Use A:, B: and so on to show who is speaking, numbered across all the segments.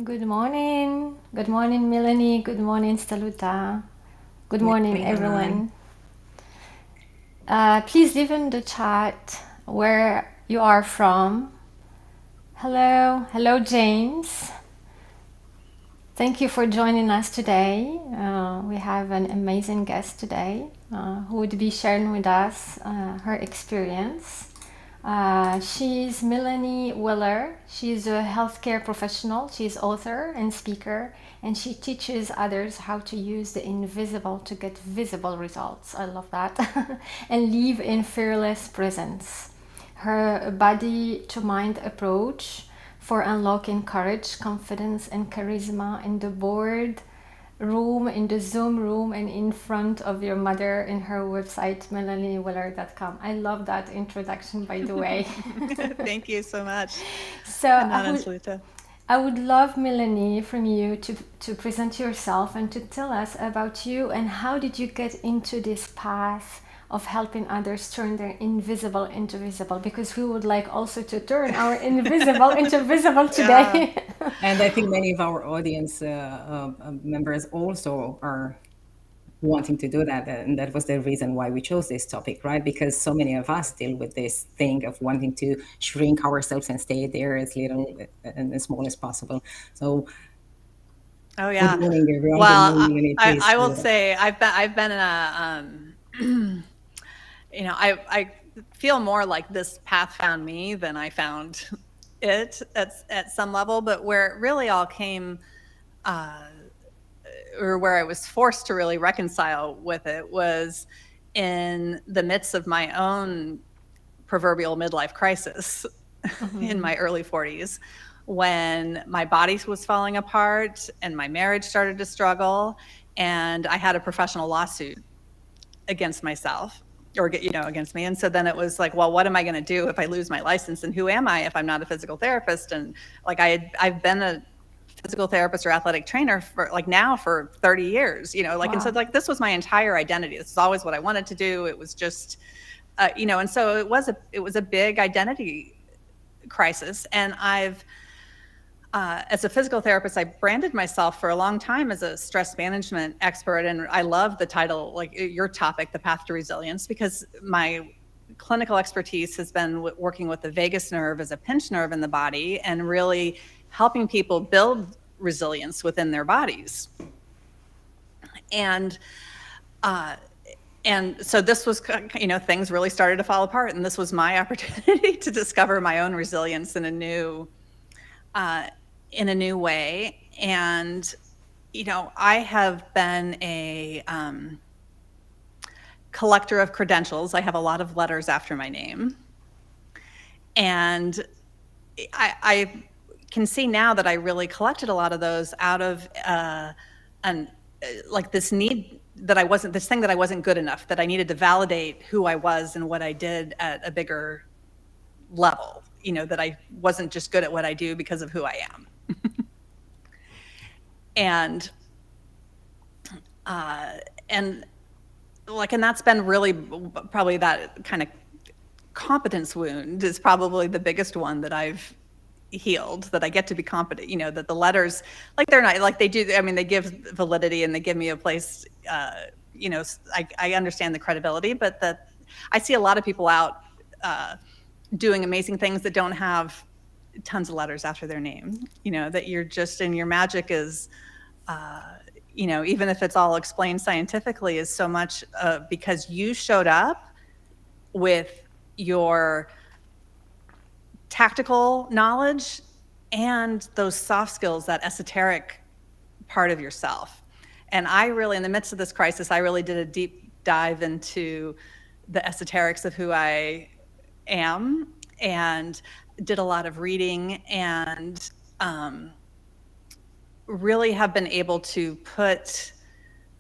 A: Good morning. Good morning, Melanie. Good morning, Staluta. Good morning,
B: Morning, Anand.
A: everyone. Please leave in the chat where you are from. Hello. Hello, James. Thank you for joining us today. We have an amazing guest today who would be sharing with us her experience. She's Melanie Weller. She's a healthcare professional. She's author and speaker, and she teaches others how to use the invisible to get visible results. I love that. And live in fearless presence. Her body to mind approach for unlocking courage, confidence, and charisma in the board room, in the Zoom room, and in front of your mother in her website, melanieweller.com. I love that introduction, by the way.
B: Thank you so much,
A: So
B: Anand and Salita.
A: I would love, Melanie, from you to present yourself and to tell us about you and how did you get into this path of helping others turn their invisible into visible, because we would like also to turn our invisible into visible
B: Yeah.
A: today.
C: And I think many of our audience members also are wanting to do that. And that was the reason why we chose this topic, right? Because so many of us deal with this thing of wanting to shrink ourselves and stay there as little and as small as possible. So,
B: Oh
C: good
B: yeah.
C: morning, everyone. Good
B: Well,
C: morning, Uni.
B: I
C: Please.
B: will say I've been in a I feel more like this path found me than I found it at some level, but where it really all came, uh, or where I was forced to really reconcile with it was in the midst of my own proverbial midlife crisis in my early 40s, when my body was falling apart and my marriage started to struggle, and I had a professional lawsuit against myself, or against me. And so then it was like, well, what am I going to do if I lose my license, and who am I if I'm not a physical therapist? And like I've been a physical therapist or athletic trainer for like now for 30 years, and so
A: Wow.
B: like this was my entire identity. This is always what I wanted to do. It was just and so it was a big identity crisis. And I've as a physical therapist, I branded myself for a long time as a stress management expert. And I love the title, like your topic, The Path to Resilience, because my clinical expertise has been working with the vagus nerve as a pinch nerve in the body and really helping people build resilience within their bodies. And uh, and so this was, things really started to fall apart, and this was my opportunity to discover my own resilience uh, in a new way. And I have been a collector of credentials. I have a lot of letters after my name, and I can see now that I really collected a lot of those out of an like this need that I wasn't this thing that I wasn't good enough, that I needed to validate who I was and what I did at a bigger level, that I wasn't just good at what I do because of who I am. And uh and and that's been really probably that kind of competence wound is probably the biggest one that I've healed, that I get to be competent, that the letters, like, they're not like they do. I mean, they give validity and they give me a place, I understand the credibility, but that I see a lot of people out doing amazing things that don't have tons of letters after their name, that you're just, and your magic is, even if it's all explained scientifically, is so much because you showed up with your tactical knowledge and those soft skills, that esoteric part of yourself. And I really, in the midst of this crisis, I really did a deep dive into the esoterics of who I am, and did a lot of reading, and really have been able to put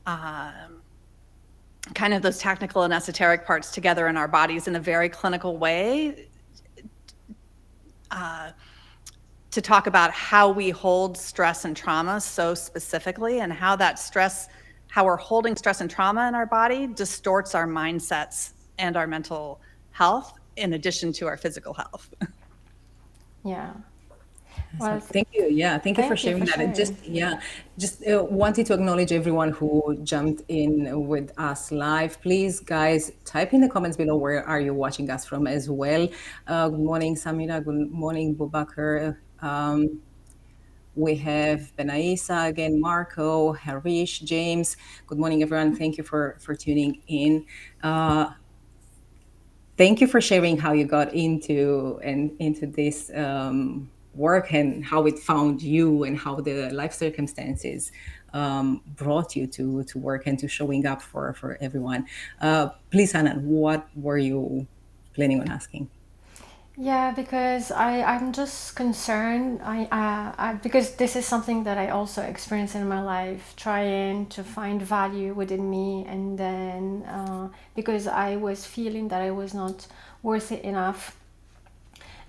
B: kind of those technical and esoteric parts together in our bodies in a very clinical way, to talk about how we hold stress and trauma so specifically, and how that stress, how we're holding stress and trauma in our body distorts our mindsets and our mental health in addition to our physical health.
A: Yeah. Well,
C: Thank you. Yeah, thank you for
A: thank you
C: sharing
A: for
C: that. And just
A: sharing.
C: yeah, just wanted to acknowledge everyone who jumped in with us live. Please, guys, type in the comments below where are you watching us from as well. Good morning, Samira. Good morning, Bubakar. We have Benaisa again, Marco, Harish, James. Good morning, everyone. Thank you for tuning in. Thank you for sharing how you got into this work and how it found you and how the life circumstances brought you to work and to showing up for everyone. Please, Hannah, what were you planning on asking?
A: Yeah, because I'm just concerned. Because this is something that I also experienced in my life, trying to find value within me, and then because I was feeling that I was not worthy enough,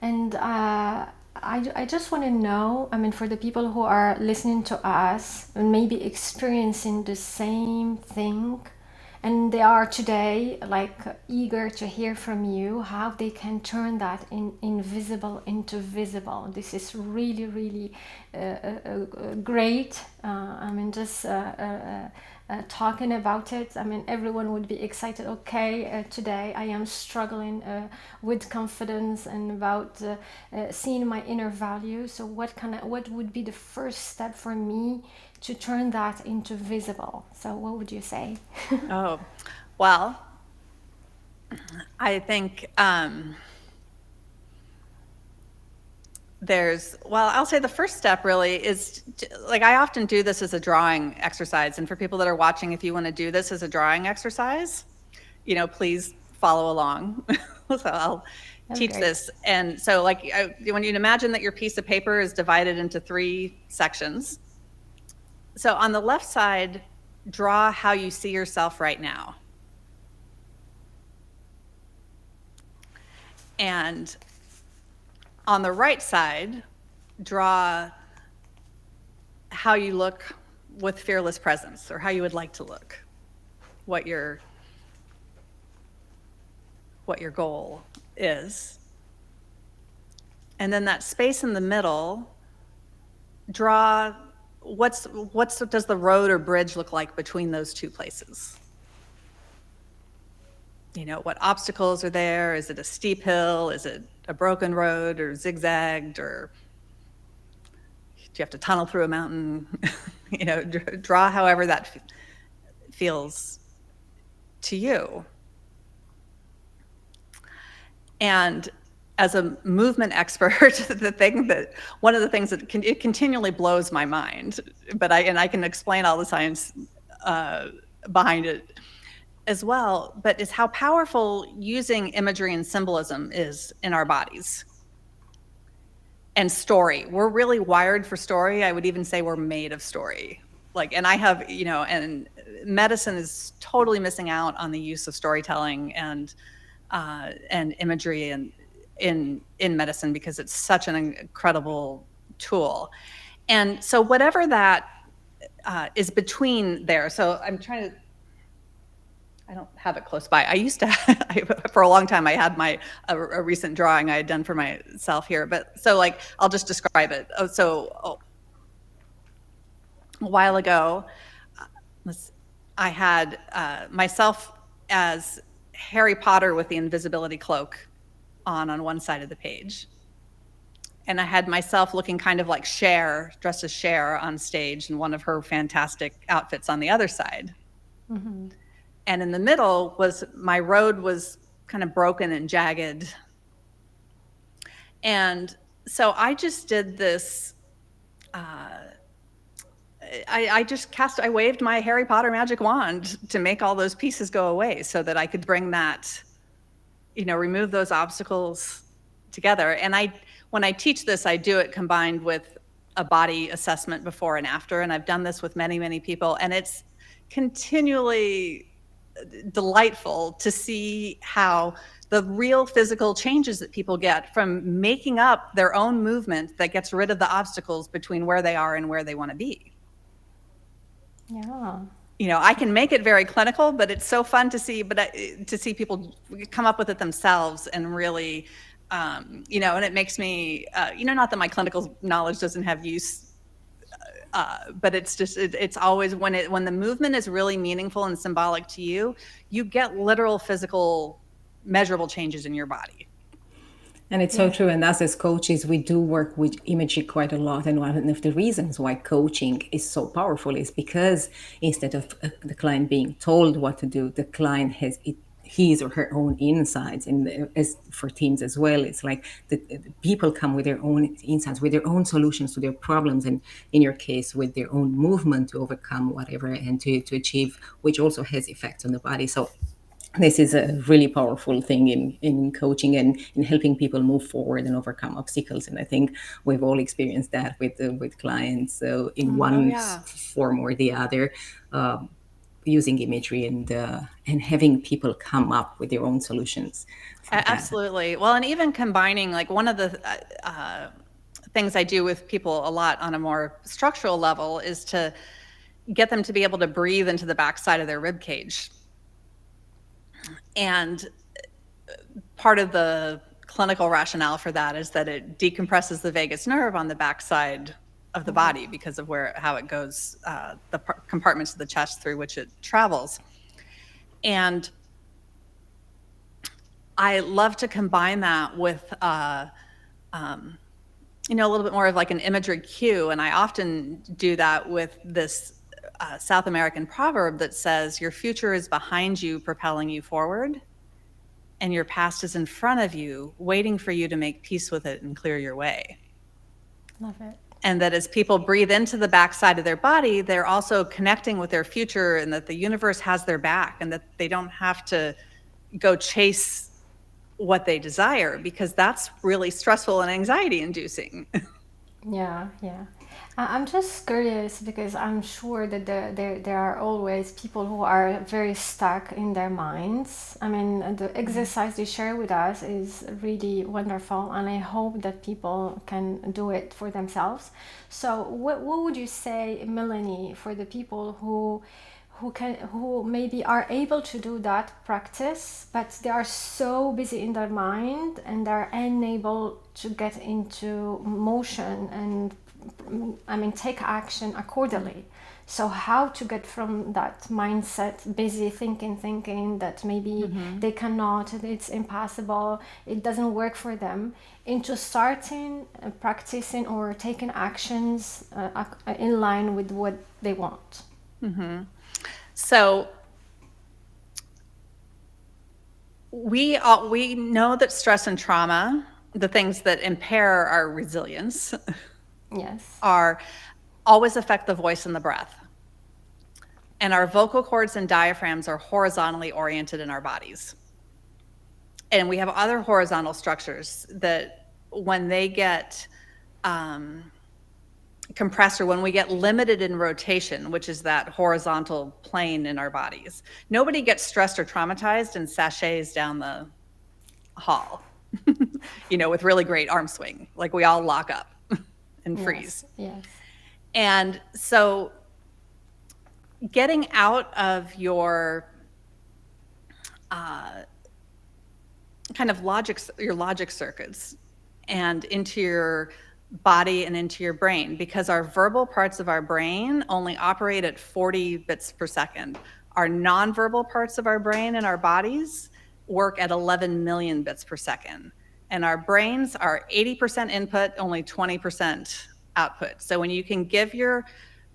A: and I just want to know, I mean, for the people who are listening to us and maybe experiencing the same thing, and they are today like eager to hear from you, how they can turn that invisible into visible. This is really, really great. I mean, just talking about it, I mean, everyone would be excited. Okay, today I am struggling with confidence and about seeing my inner value. So what would be the first step for me to turn that into visible? So what would you say?
B: Oh, well, I think I'll say the first step really is like, I often do this as a drawing exercise. And for people that are watching, if you want to do this as a drawing exercise, please follow along. So I'll
A: That's
B: teach
A: great.
B: this. And so like, when you imagine that your piece of paper is divided into 3 sections. So on the left side, draw how you see yourself right now. And on the right side, draw how you look with fearless presence, or how you would like to look, what your goal is. And then that space in the middle, draw what's does the road or bridge look like between those 2 places? What obstacles are there? Is it a steep hill? Is it a broken road, or zigzagged, or do you have to tunnel through a mountain? Draw however that feels to you. And as a movement expert, one of the things that it continually blows my mind, but I can explain all the science behind it as well, but is how powerful using imagery and symbolism is in our bodies. And story. We're really wired for story. I would even say we're made of story. And I have, and medicine is totally missing out on the use of storytelling and imagery in medicine, because it's such an incredible tool. And so whatever that is between there. So I'm trying to, I don't have it close by. I used to, for a long time, I had a recent drawing I had done for myself here. But so I'll just describe it. A while ago, I had myself as Harry Potter with the invisibility cloak on one side of the page. And I had myself looking kind of like Cher, dressed as Cher on stage in one of her fantastic outfits on the other side. Mm-hmm. And in the middle my road was kind of broken and jagged. And so I just did this, I waved my Harry Potter magic wand to make all those pieces go away, so that I could bring that, remove those obstacles together. And when I teach this, I do it combined with a body assessment before and after. And I've done this with many, many people. And it's continually delightful to see how the real physical changes that people get from making up their own movement that gets rid of the obstacles between where they are and where they want to be.
A: Yeah.
B: I can make it very clinical, but it's so fun to see, to see people come up with it themselves and really And it makes me, not that my clinical knowledge doesn't have use, but it's just, it's always when the movement is really meaningful and symbolic to you, you get literal physical measurable changes in your body.
C: And it's so true. And us as coaches, we do work with imagery quite a lot. And one of the reasons why coaching is so powerful is because instead of the client being told what to do, the client has his or her own insights. And as for teams as well, it's like the people come with their own insights, with their own solutions to their problems, and in your case, with their own movement to overcome whatever and to achieve, which also has effects on the body. So this is a really powerful thing in coaching and in helping people move forward and overcome obstacles. And I think we've all experienced that with clients. So in one
B: yeah.
C: form or the other, using imagery and having people come up with their own solutions. For that.
B: Absolutely. Well, and even combining, like, one of the things I do with people a lot on a more structural level is to get them to be able to breathe into the backside of their rib cage. And part of the clinical rationale for that is that it decompresses the vagus nerve on the backside of the body because of how it goes, the compartments of the chest through which it travels. And I love to combine that with, a little bit more of like an imagery cue. And I often do that with this South American proverb that says, your future is behind you, propelling you forward, and your past is in front of you, waiting for you to make peace with it and clear your way.
A: Love it.
B: And that as people breathe into the backside of their body, they're also connecting with their future, and that the universe has their back, and that they don't have to go chase what they desire, because that's really stressful and anxiety inducing.
A: Yeah. I'm just curious because I'm sure that there are always people who are very stuck in their minds. I mean, the exercise you share with us is really wonderful, and I hope that people can do it for themselves. So, what would you say, Melanie, for the people who maybe are able to do that practice, but they are so busy in their mind and they're unable to get into motion and take action accordingly. So how to get from that mindset, busy thinking that maybe they cannot, it's impossible, it doesn't work for them, into starting practicing or taking actions in line with what they want.
B: So we know that stress and trauma, the things that impair our resilience,
A: Yes.
B: are always affect the voice and the breath. And our vocal cords and diaphragms are horizontally oriented in our bodies. And we have other horizontal structures that when they get compressed, or when we get limited in rotation, which is that horizontal plane in our bodies, nobody gets stressed or traumatized and sachets down the hall, with really great arm swing. Like, we all lock up and freeze.
A: Yes.
B: And so getting out of your kind of your logic circuits and into your body and into your brain, because our verbal parts of our brain only operate at 40 bits per second. Our nonverbal parts of our brain and our bodies work at 11 million bits per second. And our brains are 80% input, only 20% output. So when you can give your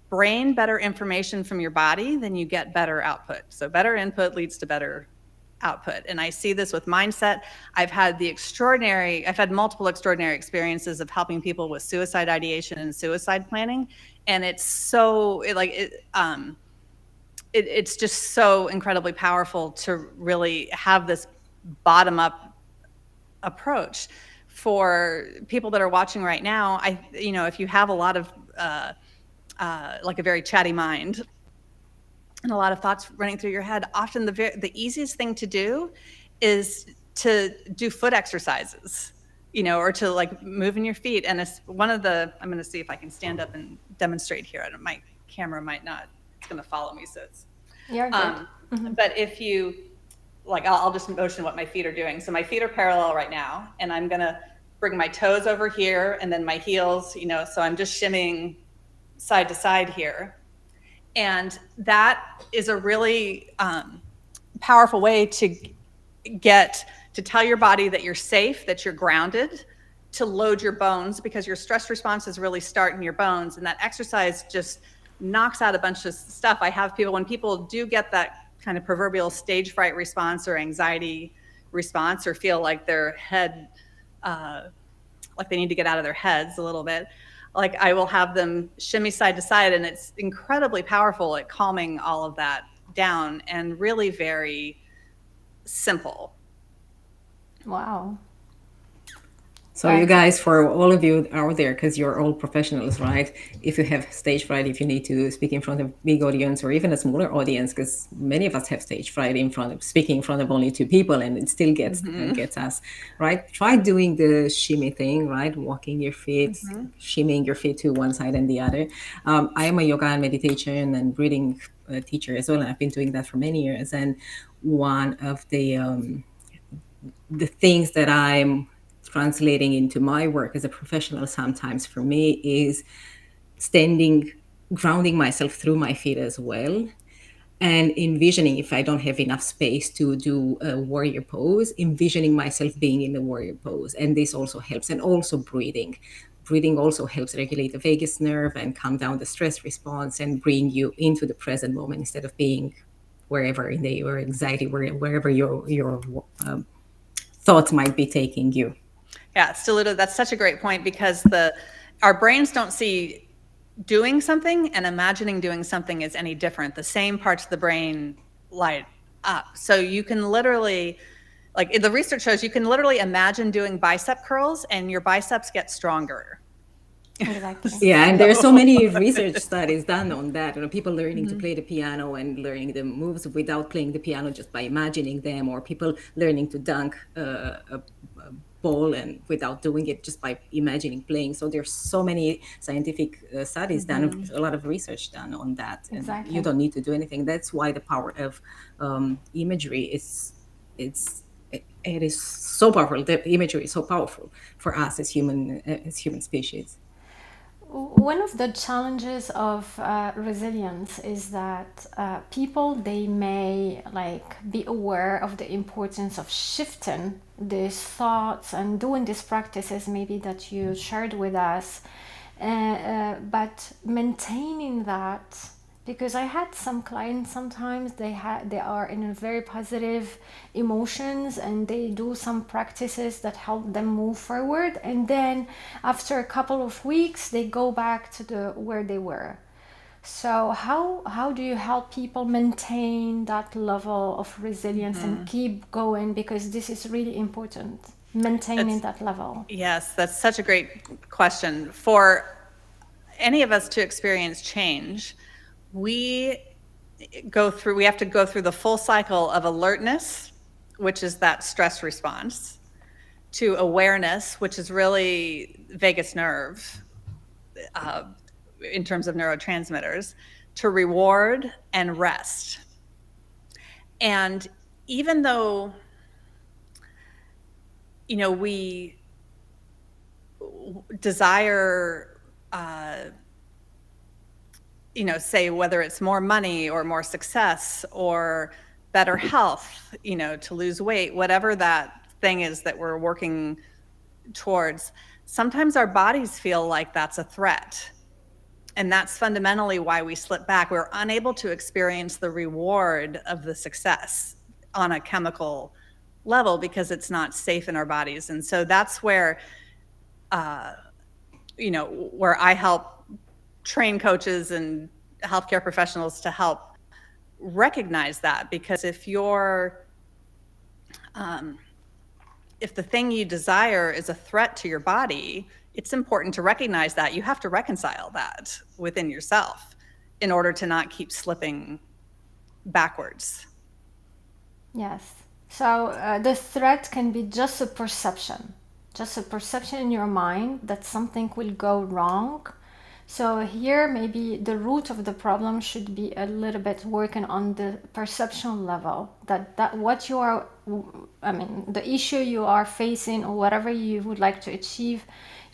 B: brain better information from your body, then you get better output. So better input leads to better output. And I see this with mindset. I've had multiple extraordinary experiences of helping people with suicide ideation and suicide planning. And it's it's just so incredibly powerful to really have this bottom up approach. For people that are watching right now, if you have a lot of like a very chatty mind and a lot of thoughts running through your head, often the easiest thing to do is to do foot exercises, or to like move in your feet. And it's I'm going to see if I can stand up and demonstrate here. My camera might not, it's going to follow me. So it's,
A: You're good.
B: but if you like I'll just motion what my feet are doing. So my feet are parallel right now, and I'm going to bring my toes over here and then my heels, so I'm just shimmying side to side here. And that is a really powerful way to tell your body that you're safe, that you're grounded, to load your bones, because your stress responses really start in your bones. And that exercise just knocks out a bunch of stuff. I have people, when people do get that kind of proverbial stage fright response or anxiety response, or feel like their head, like they need to get out of their heads a little bit, like I will have them shimmy side to side, and it's incredibly powerful at calming all of that down, and really very simple.
A: Wow.
C: So you guys, for all of you out there, because you're all professionals, right? If you have stage fright, if you need to speak in front of a big audience or even a smaller audience, because many of us have stage fright speaking in front of only two people, and it still gets us, right? Try doing the shimmy thing, right? Walking your feet, shimmying your feet to one side and the other. I am a yoga and meditation and breathing teacher as well, and I've been doing that for many years. And one of the things that I'm translating into my work as a professional sometimes for me is grounding myself through my feet as well, and envisioning, if I don't have enough space to do a warrior pose, envisioning myself being in the warrior pose. And this also helps. And also breathing. Breathing also helps regulate the vagus nerve and calm down the stress response and bring you into the present moment instead of being wherever in your anxiety, wherever your thoughts might be taking you.
B: Yeah, Stuluta, that's such a great point, because our brains don't see doing something and imagining doing something is any different. The same parts of the brain light up. So you can literally, like the research shows, you can literally imagine doing bicep curls and your biceps get stronger.
A: Exactly.
C: Yeah, and there's so many research studies done on that. People learning to play the piano and learning the moves without playing the piano, just by imagining them, or people learning to dunk a ball and without doing it, just by imagining playing. So there's so many scientific studies done, a lot of research done on that.
A: Exactly.
C: And you don't need to do anything. That's why the power of imagery it is so powerful. The imagery is so powerful for us as human species.
A: One of the challenges of resilience is that people, they may be aware of the importance of shifting these thoughts and doing these practices maybe that you shared with us, but maintaining that. Because I had some clients, sometimes they are in a very positive emotions, and they do some practices that help them move forward, and then after a couple of weeks they go back to where they were. So how do you help people maintain that level of resilience and keep going? Because this is really important, maintaining that level.
B: Yes, that's such a great question. For any of us to experience change, we have to go through the full cycle of alertness, which is that stress response, to awareness, which is really vagus nerve in terms of neurotransmitters, to reward and rest. And even though, we desire, say whether it's more money or more success or better health, to lose weight, whatever that thing is that we're working towards, sometimes our bodies feel like that's a threat. And that's fundamentally why we slip back. We're unable to experience the reward of the success on a chemical level because it's not safe in our bodies. And so that's where, where I help train coaches and healthcare professionals to help recognize that. Because if the thing you desire is a threat to your body, it's important to recognize that. You have to reconcile that within yourself in order to not keep slipping backwards.
A: Yes. So the threat can be just a perception in your mind that something will go wrong. So here, maybe the root of the problem should be a little bit working on the perception level. That what you are, I mean, the issue you are facing or whatever you would like to achieve,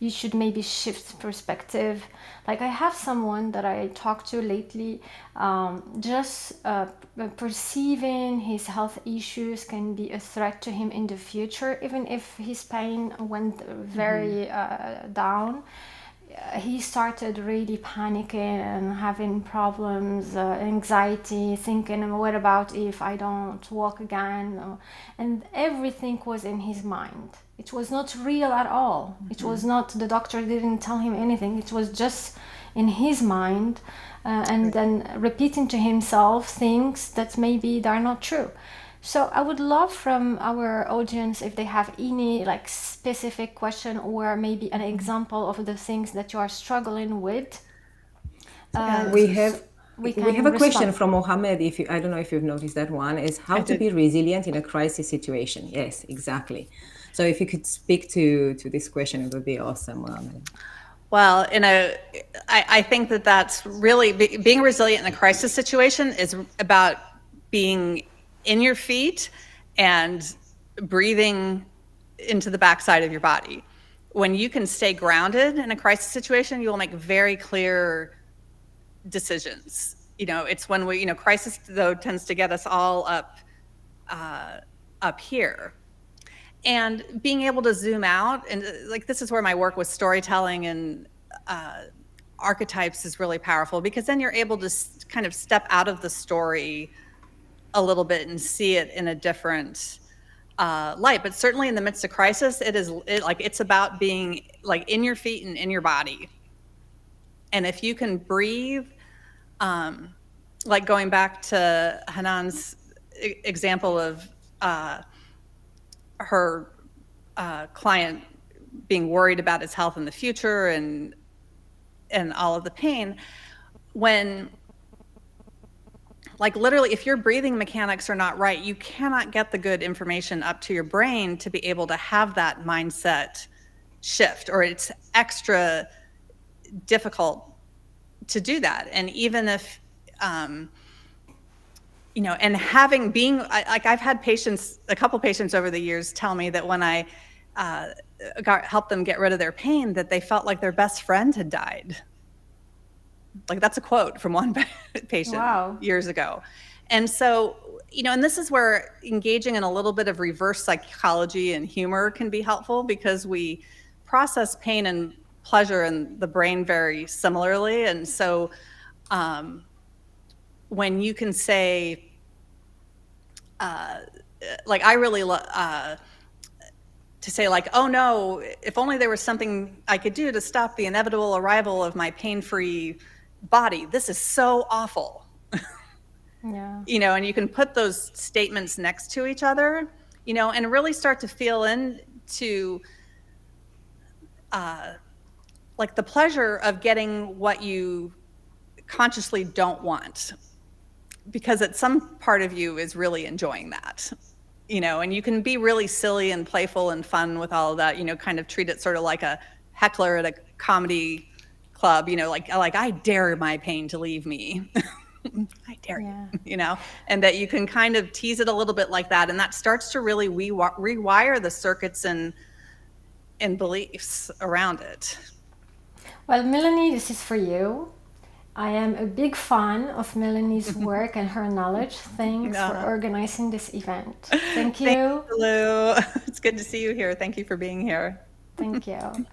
A: you should maybe shift perspective. Like I have someone that I talked to lately, just perceiving his health issues can be a threat to him in the future, even if his pain went very down. He started really panicking and having problems, anxiety, thinking, what about if I don't walk again? And everything was in his mind. It was not real at all. It was not, the doctor didn't tell him anything. It was just in his mind, and then repeating to himself things that maybe they're not true. So I would love from our audience if they have any like specific question or maybe an example of the things that you are struggling with.
C: We have
A: we
C: we have
A: can
C: a question
A: respond.
C: from Mohammed. If you, I don't know if you've noticed that one, is how
B: I
C: to be
B: did.
C: resilient in a crisis situation. Yes, exactly. So if you could speak to this question, it would be awesome, Mohammed.
B: Well, I think that that's really being resilient in a crisis situation is about being in your feet and breathing into the backside of your body. When you can stay grounded in a crisis situation, you will make very clear decisions. It's when crisis though tends to get us all up here. And being able to zoom out, and like this is where my work with storytelling and archetypes is really powerful, because then you're able to kind of step out of the story a little bit and see it in a different light. But certainly in the midst of crisis, it's about being like in your feet and in your body. And if you can breathe, like going back to Hanan's example of her client being worried about his health in the future and all of the pain, when like literally if your breathing mechanics are not right, you cannot get the good information up to your brain to be able to have that mindset shift, or it's extra difficult to do that. And even if and I've had a couple patients over the years tell me that when I helped them get rid of their pain, that they felt like their best friend had died. Like that's a quote from one patient
A: Wow.
B: years ago. And so, and this is where engaging in a little bit of reverse psychology and humor can be helpful, because we process pain and pleasure in the brain very similarly. And so when you can say, like I really to say like, oh no, if only there was something I could do to stop the inevitable arrival of my pain-free body. This is so awful.
A: Yeah.
B: And you can put those statements next to each other, and really start to feel into like the pleasure of getting what you consciously don't want, because at some part of you is really enjoying that. And you can be really silly and playful and fun with all of that, kind of treat it sort of like a heckler at a comedy club, like I dare my pain to leave me. I dare you, and that you can kind of tease it a little bit like that. And that starts to really rewire the circuits and beliefs around it.
A: Well, Melanie, this is for you. I am a big fan of Melanie's work and her knowledge. Thanks for organizing this event. Thank you.
B: Thank you, Lou. It's good to see you here. Thank you for being here.
A: Thank you.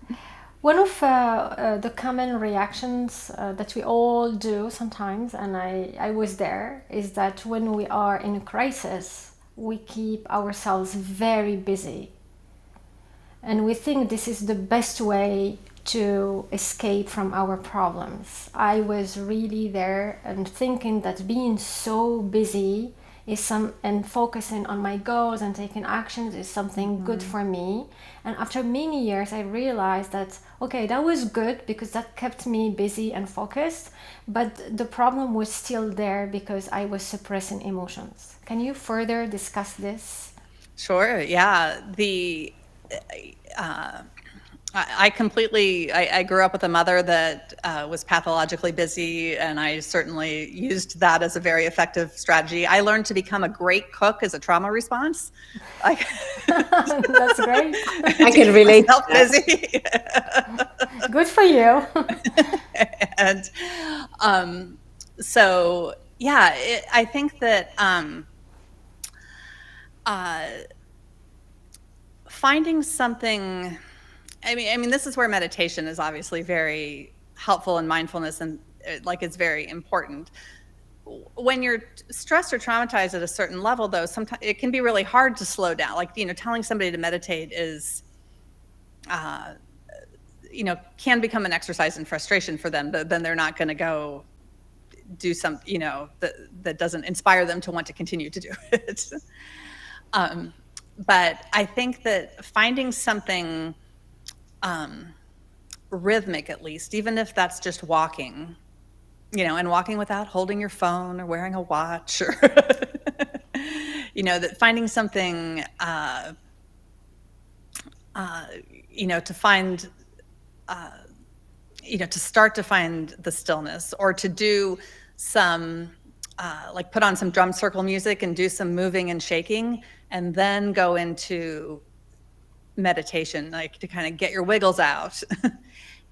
A: One of the common reactions that we all do sometimes, and I was there, is that when we are in a crisis, we keep ourselves very busy. And we think this is the best way to escape from our problems. I was really there and thinking that being so busy and focusing on my goals and taking actions is something good for me. And after many years, I realized that, okay, that was good because that kept me busy and focused, but the problem was still there because I was suppressing emotions. Can you further discuss this?
B: Sure. Yeah. I grew up with a mother that was pathologically busy, and I certainly used that as a very effective strategy. I learned to become a great cook as a trauma response. I
A: That's great.
C: I
B: to
C: can
B: keep
C: relate to
B: myself
C: that.
B: busy.
A: Good for you.
B: And so, yeah, I think that uh, finding something. I mean, this is where meditation is obviously very helpful, and mindfulness, and like it's very important. When you're stressed or traumatized at a certain level, though, sometimes it can be really hard to slow down. Like, telling somebody to meditate is, can become an exercise in frustration for them. Then they're not going to go do something, that doesn't inspire them to want to continue to do it. But I think that finding something rhythmic, at least, even if that's just walking, and walking without holding your phone or wearing a watch, or, that finding something, to find, to start to find the stillness, or to do some, like put on some drum circle music and do some moving and shaking, and then go into meditation, like to kind of get your wiggles out.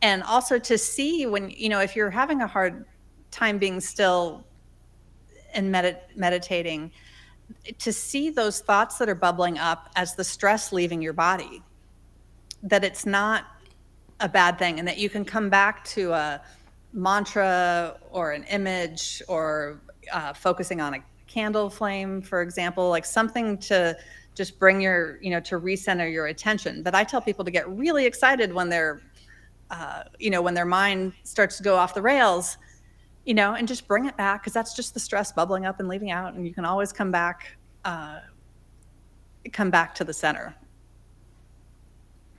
B: And also to see when, if you're having a hard time being still and meditating, to see those thoughts that are bubbling up as the stress leaving your body, that it's not a bad thing, and that you can come back to a mantra or an image, or focusing on a candle flame, for example, like something to just bring your, to recenter your attention. But I tell people to get really excited when they're, when their mind starts to go off the rails, and just bring it back, because that's just the stress bubbling up and leaving out, and you can always come back to the center.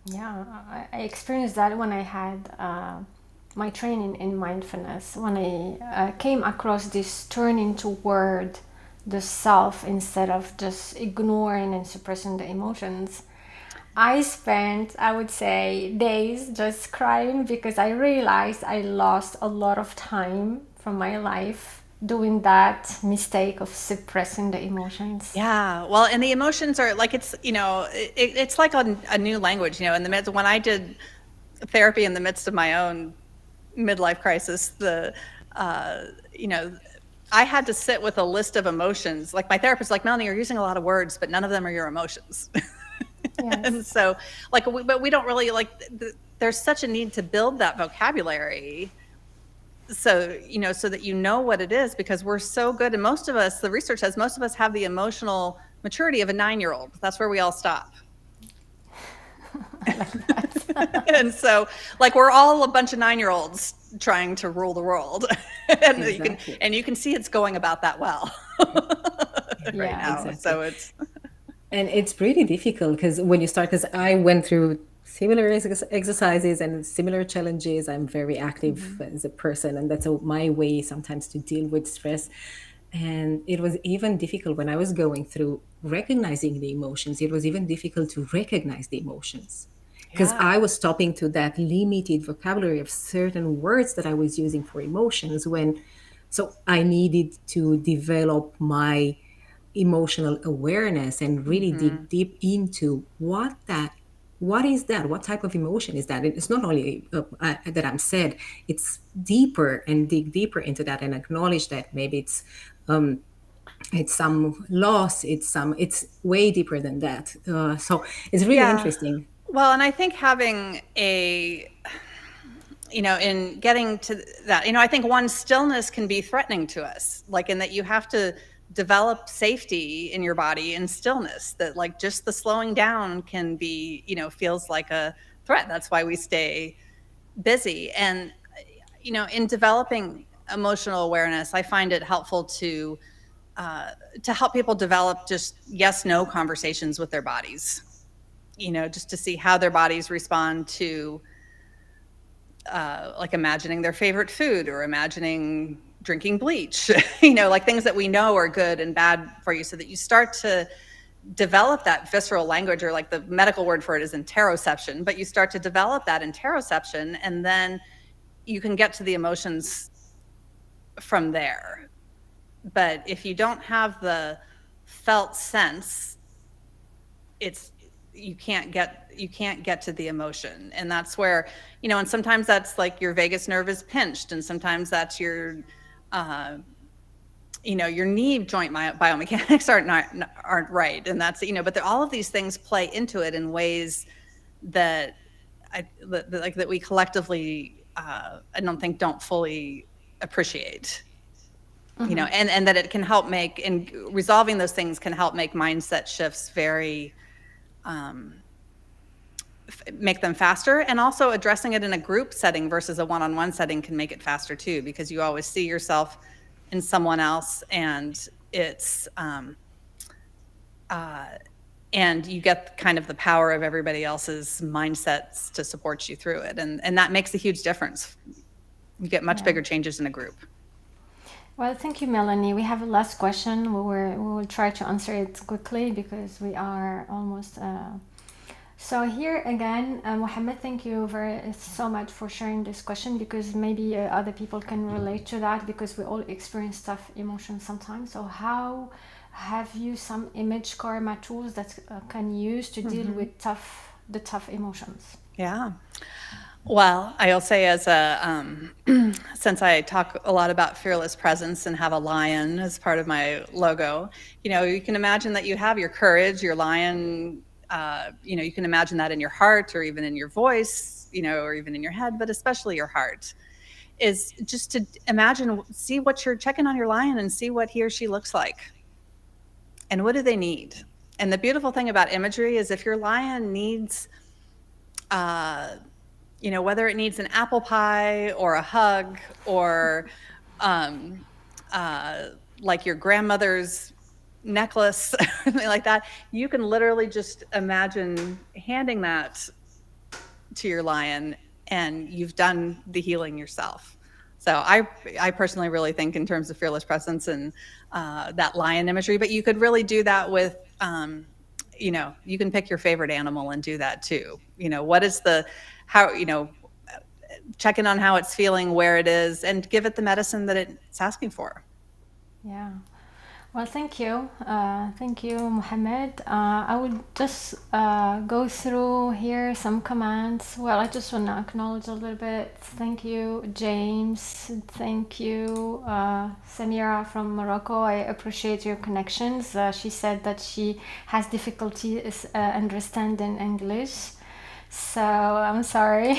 A: Yeah, I experienced that when I had my training in mindfulness, when I came across this turning toward the self instead of just ignoring and suppressing the emotions. I spent, I would say, days just crying, because I realized I lost a lot of time from my life doing that mistake of suppressing the emotions.
B: Yeah, well, and the emotions are like, it's, it's like a new language, in the midst, when I did therapy in the midst of my own midlife crisis, I had to sit with a list of emotions. Like, my therapist, like, Melanie, you're using a lot of words, but none of them are your emotions.
A: Yes.
B: And so, like, but we don't really, like, there's such a need to build that vocabulary, so, so that what it is, because we're so good. And most of us, the research says, most of us have the emotional maturity of a 9-year-old. That's where we all stop.
A: I like that.
B: And so, like, we're all a bunch of 9-year-olds trying to rule the world. And
C: Exactly.
B: you can see it's going about that well right now.
C: Exactly.
B: So it's,
C: And it's pretty difficult, because when you start, because I went through similar exercises and similar challenges. I'm very active as a person, and that's my way sometimes to deal with stress. And it was even difficult when I was going through recognizing the emotions. It was even difficult to recognize the emotions, because
B: yeah.
C: I was stopping to that limited vocabulary of certain words that I was using for emotions, so I needed to develop my emotional awareness and really dig deep into what is that, what type of emotion is that. It's not only that I'm sad, it's deeper, and dig deeper into that and acknowledge that maybe it's some loss, it's way deeper than that. So it's really
B: Yeah.
C: interesting.
B: Well, and I think having in getting to that, I think one, stillness can be threatening to us, like, in that you have to develop safety in your body in stillness, that, like, just the slowing down can be, feels like a threat. That's why we stay busy. And, in developing emotional awareness, I find it helpful to help people develop just yes, no conversations with their bodies, just to see how their bodies respond to, like, imagining their favorite food, or imagining drinking bleach, like things that we know are good and bad for you, so that you start to develop that visceral language, or like the medical word for it is interoception, but you start to develop that interoception, and then you can get to the emotions from there. But if you don't have the felt sense, it's you can't get to the emotion. And that's where, and sometimes that's like your vagus nerve is pinched, and sometimes that's your your knee joint biomechanics aren't right, and that's but all of these things play into it in ways that that we collectively I don't fully appreciate. And that it can help make, and resolving those things can help make mindset shifts very make them faster, and also addressing it in a group setting versus a one-on-one setting can make it faster too, because you always see yourself in someone else, and it's and you get kind of the power of everybody else's mindsets to support you through it, and that makes a huge difference. You get much bigger changes in a group.
A: Well, thank you, Melanie. We have a last question. We will try to answer it quickly because we are almost. So here again, Mohammed, thank you so much for sharing this question, because maybe other people can relate to that, because we all experience tough emotions sometimes. So how have you some image karma tools that can use to deal with the tough emotions?
B: Yeah. Well, I'll say, as a since I talk a lot about fearless presence and have a lion as part of my logo, you can imagine that you have your courage, your lion. You can imagine that in your heart, or even in your voice, or even in your head, but especially your heart, is just to imagine, see what you're checking on your lion, and see what he or she looks like, and what do they need. And the beautiful thing about imagery is, if your lion needs whether it needs an apple pie or a hug, or like your grandmother's necklace, or something like that, you can literally just imagine handing that to your lion, and you've done the healing yourself. So I personally really think in terms of fearless presence and that lion imagery, but you could really do that with you can pick your favorite animal and do that too. What is check in on how it's feeling, where it is, and give it the medicine that it's asking for.
A: Yeah. Well, thank you. Thank you, Mohammed. I would just go through here some comments. Well, I just want to acknowledge a little bit. Thank you, James. Thank you, Samira from Morocco. I appreciate your connections. She said that she has difficulty understanding English. So I'm sorry.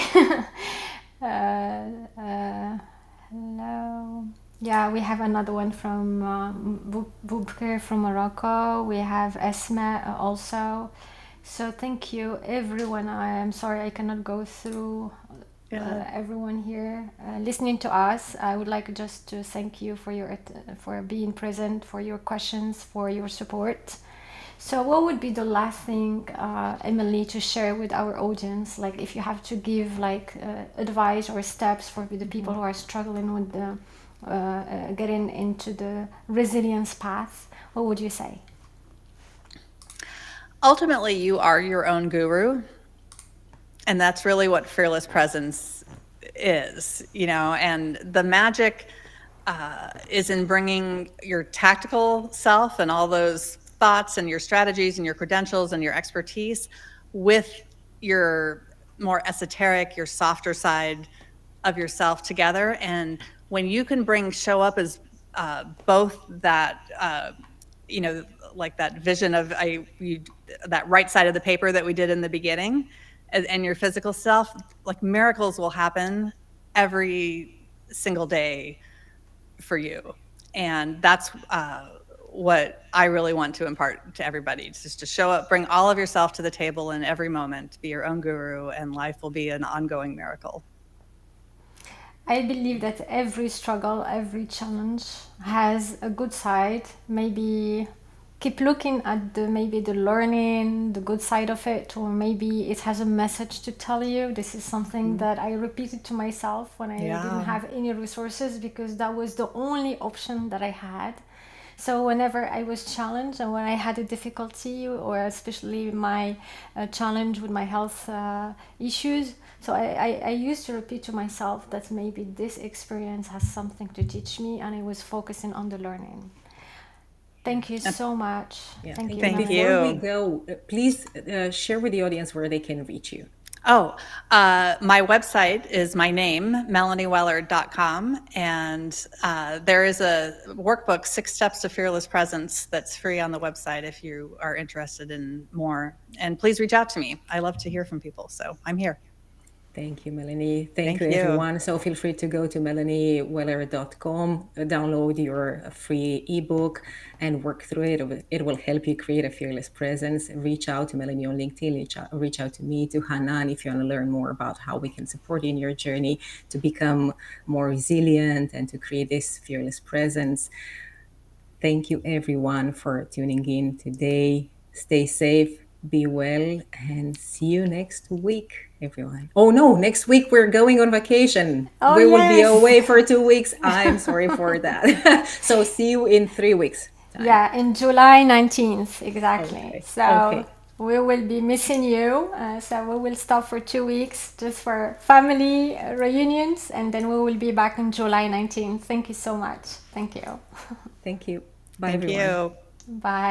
A: Hello. Yeah, we have another one from Boubker from Morocco. We have Esma also. So thank you, everyone. I am sorry I cannot go through everyone here listening to us. I would like just to thank you for being present, for your questions, for your support. So what would be the last thing, Emily, to share with our audience? Like, if you have to give advice or steps for the people who are struggling with the getting into the resilience path, what would you say?
B: Ultimately, you are your own guru, and that's really what fearless presence is, and the magic is in bringing your tactical self and all those thoughts and your strategies and your credentials and your expertise with your more esoteric, your softer side of yourself together. And when you can show up as both that, like that vision of that right side of the paper that we did in the beginning, and your physical self, like miracles will happen every single day for you. And that's what I really want to impart to everybody, just to show up, bring all of yourself to the table in every moment, be your own guru, and life will be an ongoing miracle.
A: I believe that every struggle, every challenge has a good side. Maybe keep looking at the learning, the good side of it, or maybe it has a message to tell you. This is something that I repeated to myself when I didn't have any resources, because that was the only option that I had. So whenever I was challenged and when I had a difficulty, or especially my challenge with my health issues, so I used to repeat to myself that maybe this experience has something to teach me, and I was focusing on the learning. Thank you so much.
C: Yeah,
A: Thank you,
C: thank you.
B: Thank
A: Melanie.
C: Before we
B: you.
C: go, please share with the audience where they can reach you.
B: Oh, my website is my name, melanieweller.com. And there is a workbook, 6 Steps to Fearless Presence, that's free on the website if you are interested in more. And please reach out to me. I love to hear from people. So I'm here.
C: Thank you, Melanie. Thank you,
B: Thank you.
C: everyone. So feel free to go to melanieweller.com, download your free ebook, and work through it. It will help you create a fearless presence. Reach out to Melanie on LinkedIn. Reach out to me, to Hanan, if you want to learn more about how we can support you in your journey to become more resilient and to create this fearless presence. Thank you, everyone, for tuning in today. Stay safe, be well, and see you next week, everyone. Oh, no, next week we're going on vacation.
A: Oh,
C: We will be
A: yes.
C: away for 2 weeks. I'm sorry for that. So see you in 3 weeks' time.
A: Yeah, in July 19th, exactly.
C: Okay.
A: So
C: Okay.
A: we will be missing you. So we will stop for 2 weeks just for family reunions, and then we will be back on July 19th. Thank you so much. Thank you.
C: Thank you. Bye,
B: Thank
C: everyone.
B: you.
A: Bye.